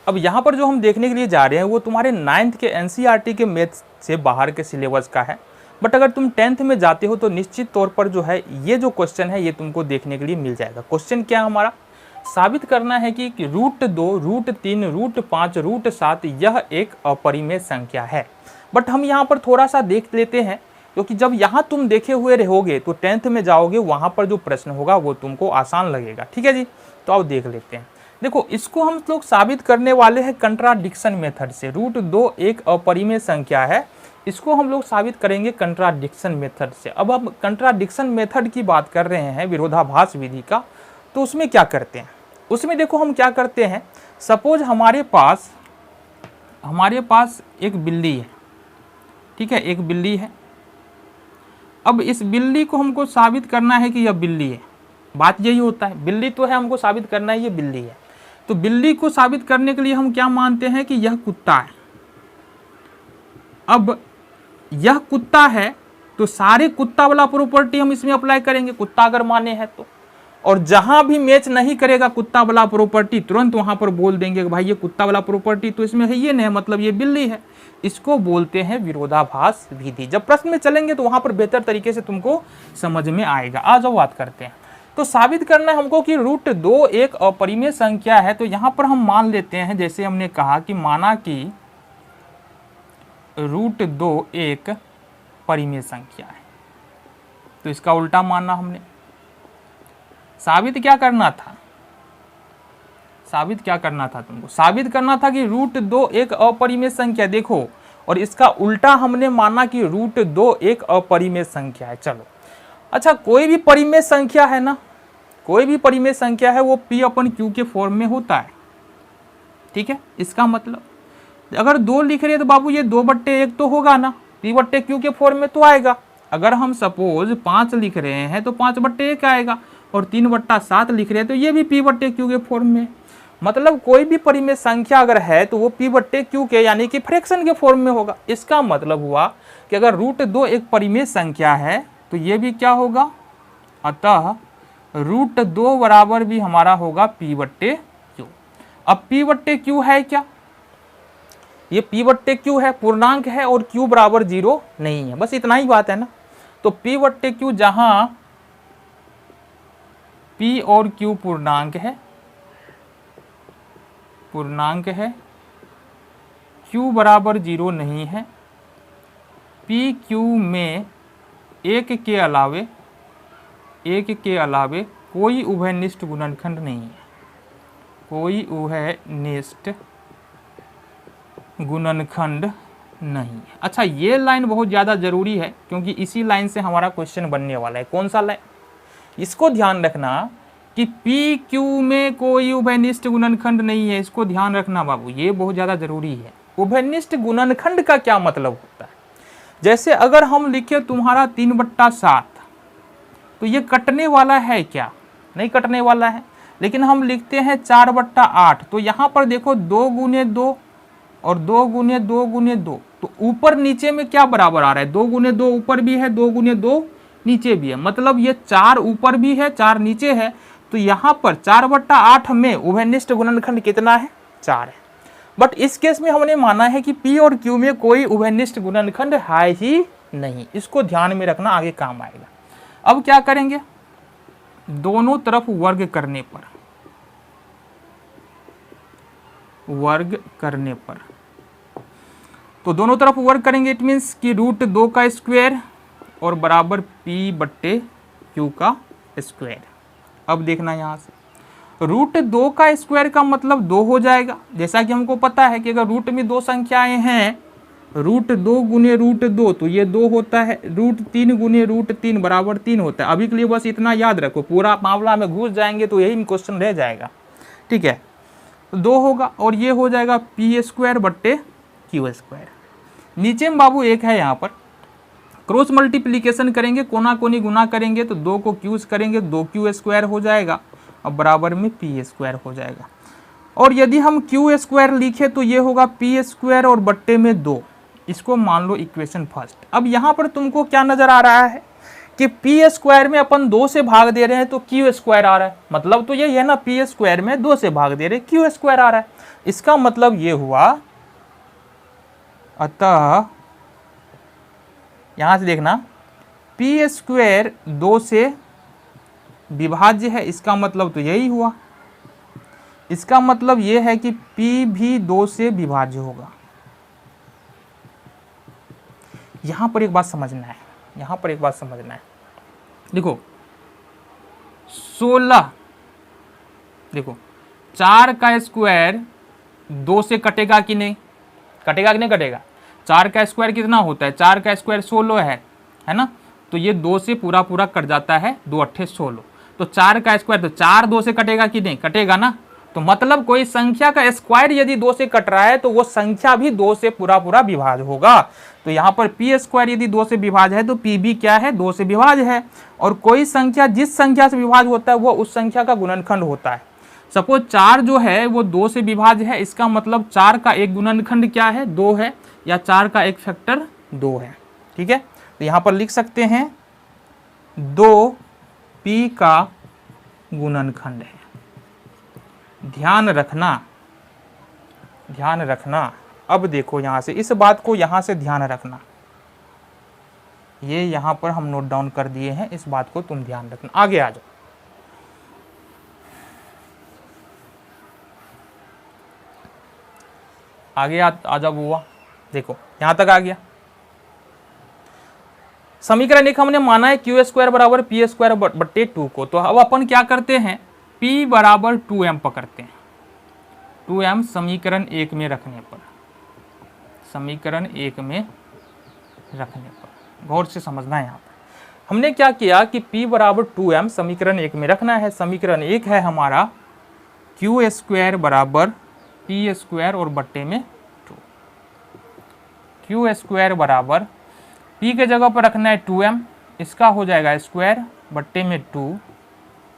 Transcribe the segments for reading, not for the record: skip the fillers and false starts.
अब यहाँ पर जो हम देखने के लिए जा रहे हैं वो तुम्हारे 9th के एनसीईआरटी के मैथ से बाहर के सिलेबस का है, बट अगर तुम 10th में जाते हो तो निश्चित तौर पर जो है ये जो क्वेश्चन है ये तुमको देखने के लिए मिल जाएगा। क्वेश्चन क्या है हमारा, साबित करना है कि √2, √3, √5, √7 यह एक अपरिमेय संख्या है। बट हम यहाँ पर थोड़ा सा देख लेते हैं, क्योंकि जब यहाँ तुम देखे हुए रहोगे तो 10th में जाओगे, वहाँ पर जो प्रश्न होगा वो तुमको आसान लगेगा। ठीक है जी, तो अब देख लेते हैं। देखो, इसको हम लोग साबित करने वाले हैं कंट्राडिक्शन मेथड से। √2 एक अपरिमेय संख्या है, इसको हम लोग साबित करेंगे कंट्राडिक्शन मेथड से। अब हम कंट्राडिक्शन मेथड की बात कर रहे हैं, विरोधाभास विधि का, तो उसमें क्या करते हैं, उसमें देखो हम क्या करते हैं। सपोज हमारे पास एक बिल्ली है, ठीक है, एक बिल्ली है। अब इस बिल्ली को हमको साबित करना है कि यह बिल्ली है। बात यही होता है, बिल्ली तो है, हमको साबित करना है ये बिल्ली है। तो बिल्ली को साबित करने के लिए हम क्या मानते हैं कि यह कुत्ता है। अब यह कुत्ता है तो सारे कुत्ता वाला प्रॉपर्टी हम इसमें अप्लाई करेंगे, कुत्ता अगर माने हैं तो। और जहां भी मैच नहीं करेगा कुत्ता वाला प्रॉपर्टी, तुरंत वहां पर बोल देंगे कि भाई ये कुत्ता वाला प्रॉपर्टी तो इसमें है ये नहीं, मतलब ये बिल्ली है। इसको बोलते हैं विरोधाभास विधि। जब प्रश्न में चलेंगे तो वहां पर बेहतर तरीके से तुमको समझ में आएगा। आ जाओ बात करते हैं। तो साबित करना है हमको कि √2 एक अपरिमेय संख्या है। तो यहां पर हम मान लेते हैं, जैसे हमने कहा कि माना कि √2 एक परिमेय संख्या है, तो इसका उल्टा मानना हमने। साबित क्या करना था, साबित क्या करना था तुमको, साबित करना था कि √2 एक अपरिमेय संख्या। देखो, और इसका उल्टा हमने माना कि √2 एक अपरिमेय संख्या है। चलो अच्छा, कोई भी परिमेय संख्या है ना, कोई भी परिमेय संख्या है वो P/Q के फॉर्म में होता है। ठीक है, इसका मतलब अगर 2 लिख रहे हैं तो बाबू ये 2/1 तो होगा ना, P/Q के फॉर्म में तो आएगा। अगर हम सपोज 5 लिख रहे हैं तो 5/1 आएगा, और 3/7 लिख रहे हैं तो ये भी P/Q के फॉर्म में। मतलब कोई भी परिमेय संख्या अगर है तो वो P/Q के यानी कि फ्रैक्शन के फॉर्म में होगा। इसका मतलब हुआ कि अगर √2 एक परिमेय संख्या है तो ये भी क्या होगा, अतः √2 बराबर भी हमारा होगा P/Q। अब P/Q है क्या, ये P/Q है, पूर्णांक है और Q बराबर 0 नहीं है, बस इतना ही बात है ना। तो P/Q जहां P और Q पूर्णांक है, Q बराबर 0 नहीं है, PQ में एक के अलावे कोई उभयनिष्ठ गुणनखंड नहीं है, कोई उभयनिष्ठ गुणनखंड नहीं है। अच्छा, ये लाइन बहुत ज़्यादा जरूरी है, क्योंकि इसी लाइन से हमारा क्वेश्चन बनने वाला है। कौन सा लाइन, इसको ध्यान रखना कि PQ में कोई उभयनिष्ठ गुणनखंड नहीं है, इसको ध्यान रखना बाबू, ये बहुत ज़्यादा जरूरी है। उभयनिष्ठ गुणनखंड का क्या मतलब होता है, जैसे अगर हम लिखे तुम्हारा 3/7 तो ये कटने वाला है क्या, नहीं कटने वाला है। लेकिन हम लिखते हैं 4/8, तो यहाँ पर देखो 2 × 2 और 2 × 2 × 2, तो ऊपर नीचे में क्या बराबर आ रहा है, 2 × 2 ऊपर भी है, 2 × 2 नीचे भी है, मतलब ये 4 ऊपर भी है 4 नीचे है। तो यहाँ पर 4/8 में उभयनिष्ठ गुणनखंड कितना है, 4 है। बट इस केस में हमने माना है कि P और Q में कोई उभयनिष्ठ गुणनखंड है ही नहीं, इसको ध्यान में रखना, आगे काम आएगा। अब क्या करेंगे, दोनों तरफ वर्ग करने पर, तो दोनों तरफ वर्ग करेंगे, इट मीन्स कि √2 का स्क्वायर और बराबर P/Q का स्क्वायर। अब देखना यहाँ से, √2 का स्क्वायर का मतलब 2 हो जाएगा। जैसा कि हमको पता है कि अगर रूट में 2 संख्याएं हैं, √2 × √2 तो ये 2 होता है, √3 × √3 बराबर 3 होता है। अभी के लिए बस इतना याद रखो, पूरा मामला में घुस जाएंगे तो यही क्वेश्चन रह जाएगा। ठीक है, तो 2 होगा और ये हो जाएगा P²/Q²। नीचे में बाबू 1 है, यहाँ पर क्रॉस मल्टीप्लीकेशन करेंगे, कोना कोनी गुना करेंगे तो 2 को Q करेंगे, 2Q² हो जाएगा, अब बराबर में P² हो जाएगा। और यदि हम Q² लिखे तो ये होगा P² और बट्टे में 2। इसको मान लो इक्वेशन फर्स्ट। अब यहाँ पर तुमको क्या नजर आ रहा है कि पी स्क्वायर में अपन 2 से भाग दे रहे हैं तो क्यू स्क्वायर आ रहा है, मतलब तो ये है ना, पी स्क्वायर में 2 से भाग दे रहे हैं क्यू स्क्वायर आ रहा है। इसका मतलब ये हुआ, अतः यहां से देखना पी स्क्वायर 2 से विभाज्य है, इसका मतलब तो यही हुआ। इसका मतलब ये है कि P भी 2 से विभाज्य होगा। यहां पर एक बात समझना है, यहां पर एक बात समझना है। देखो 16, देखो 4 का स्क्वायर 2 से कटेगा कि नहीं, कटेगा कि नहीं कटेगा। 4 का स्क्वायर कितना होता है, 4 का स्क्वायर 16 है ना, तो ये 2 से पूरा पूरा कट जाता है, 2 अट्ठे 16, तो 4 का स्क्वायर, तो 4 2 से कटेगा कि नहीं, कटेगा ना। तो मतलब कोई संख्या का स्क्वायर यदि 2 से कट रहा है तो वो संख्या भी 2 से पूरा पूरा विभाज्य होगा। तो यहाँ पर पी स्क्वायर यदि 2 से विभाज्य है तो पी भी क्या है, 2 से विभाज्य है। और कोई संख्या जिस संख्या से विभाज्य होता है वो उस संख्या का गुणनखंड होता है। सपोज 4 जो है वो 2 से विभाज्य है, इसका मतलब 4 का एक गुणनखंड क्या है, 2 है, या 4 का एक फैक्टर 2 है। ठीक है, तो यहाँ पर लिख सकते हैं 2 पी का गुणनखंड है। ध्यान रखना, ध्यान रखना। अब देखो यहां से इस बात को यहां से ध्यान रखना, ये यहां पर हम नोट डाउन कर दिए हैं, इस बात को तुम ध्यान रखना। आगे आ जाओ, आगे आ जाओ बुआ। देखो यहां तक आ गया समीकरण एक, हमने माना है क्यू स्क्वायर बराबर पी स्क्वायर बट्टे 2 को। तो अब अपन क्या करते हैं, P बराबर 2m पकड़ते हैं। 2m समीकरण 1 में रखने पर, समीकरण 1 में रखने पर गौर से समझना है। यहाँ पर हमने क्या किया कि P बराबर 2m समीकरण 1 में रखना है। समीकरण 1 है हमारा क्यू स्क्वायर बराबर पी स्क्वायर और बट्टे में 2। क्यू स्क्वायर बराबर P के जगह पर रखना है 2m, इसका हो जाएगा स्क्वायर बट्टे में 2।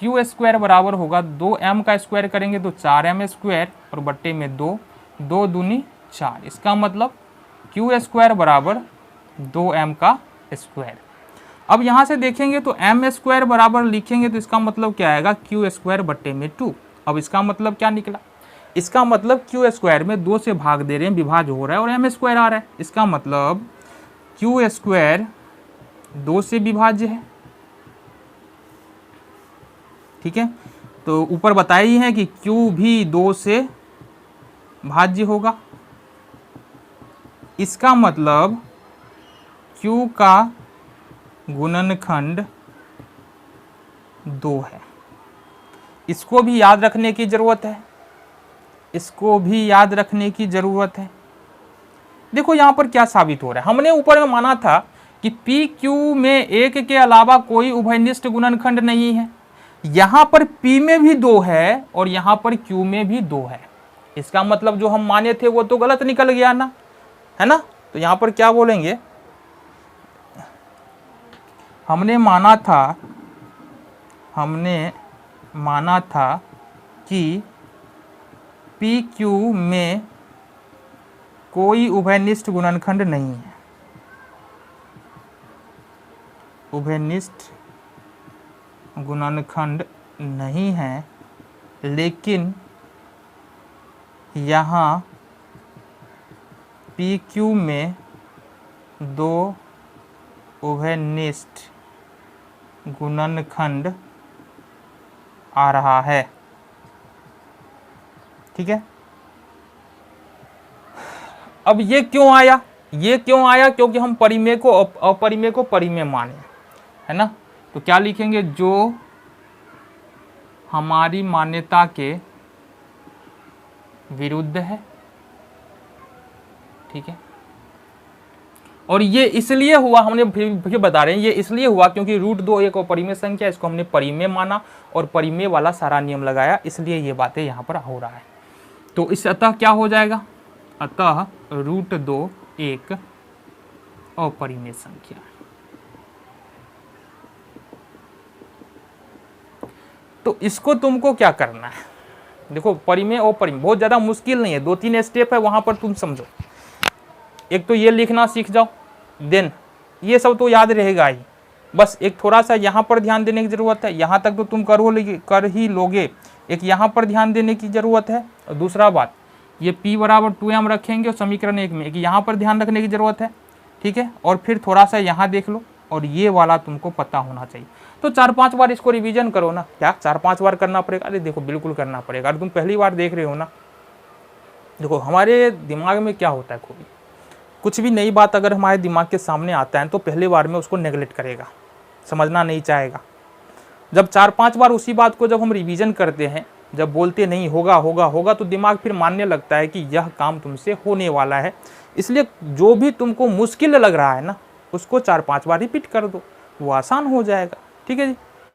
क्यू स्क्वायर बराबर होगा 2m का स्क्वायर करेंगे तो 4m स्क्वायर और बट्टे में 2, 2 दूनी 4। इसका मतलब क्यू स्क्वायर बराबर 2m का स्क्वायर। अब यहाँ से देखेंगे तो m स्क्वायर बराबर लिखेंगे तो इसका मतलब क्या आएगा, क्यू स्क्वायर बट्टे में 2। अब इसका मतलब क्या निकला, इसका मतलब क्यू स्क्वायर में 2 से भाग दे रहे हैं, विभाज्य हो रहा है और m स्क्वायर आ रहा है। इसका मतलब क्यू स्क्वायर 2 से विभाज्य है। ठीक है, तो ऊपर बताया ही है कि Q भी 2 से भाज्य होगा। इसका मतलब Q का गुणनखंड 2 है। इसको भी याद रखने की जरूरत है, इसको भी याद रखने की जरूरत है। देखो यहां पर क्या साबित हो रहा है, हमने ऊपर में माना था कि पी क्यू में 1 के अलावा कोई उभयनिष्ठ गुणनखंड नहीं है। यहां पर P में भी 2 है और यहां पर Q में भी 2 है। इसका मतलब जो हम माने थे वो तो गलत निकल गया ना, है ना। तो यहां पर क्या बोलेंगे, हमने माना था कि PQ में कोई उभयनिष्ठ गुणनखंड नहीं है, उभयनिष्ठ गुणनखंड नहीं है, लेकिन यहाँ PQ में 2 उभयनिष्ठ गुणनखंड आ रहा है। ठीक है, अब ये क्यों आया, ये क्यों आया, क्योंकि हम परिमेय को अपरिमेय को परिमेय माने, है ना। तो क्या लिखेंगे, जो हमारी मान्यता के विरुद्ध है। ठीक है, और ये इसलिए हुआ, हमने फिर बता रहे हैं, ये इसलिए हुआ क्योंकि √2 एक अपरिमेय संख्या, इसको हमने परिमेय माना और परिमेय वाला सारा नियम लगाया, इसलिए ये बातें यहाँ पर हो रहा है। तो इस अतः क्या हो जाएगा, अतः √2 एक अपरिमेय संख्या है। तो इसको तुमको क्या करना है, देखो परिमेय और परिमेय बहुत ज्यादा मुश्किल नहीं है, 2-3 स्टेप है वहां पर तुम समझो। एक तो ये लिखना सीख जाओ, देन ये सब तो याद रहेगा ही, बस एक थोड़ा सा यहाँ पर ध्यान देने की ज़रूरत है, यहाँ तक तो तुम कर ही लोगे, एक यहाँ पर ध्यान देने की ज़रूरत है। और दूसरा बात, ये p बराबर 2m रखेंगे और समीकरण 1 में एक यहाँ पर ध्यान रखने की ज़रूरत है, ठीक है। और फिर थोड़ा सा यहाँ देख लो, और ये वाला तुमको पता होना चाहिए। तो 4-5 बार इसको रिवीजन करो ना। क्या 4-5 बार करना पड़ेगा? अरे देखो बिल्कुल करना पड़ेगा। अगर तुम पहली बार देख रहे हो ना, देखो हमारे दिमाग में क्या होता है, कोई कुछ भी नई बात अगर हमारे दिमाग के सामने आता है तो पहली बार में उसको नेगलेक्ट करेगा, समझना नहीं चाहेगा। जब 4-5 बार उसी बात को जब हम रिवीजन करते हैं, जब बोलते नहीं होगा होगा होगा, तो दिमाग फिर मानने लगता है कि यह काम तुमसे होने वाला है। इसलिए जो भी तुमको मुश्किल लग रहा है ना, उसको 4-5 बार रिपीट कर दो, वो आसान हो जाएगा। ठीक है जी।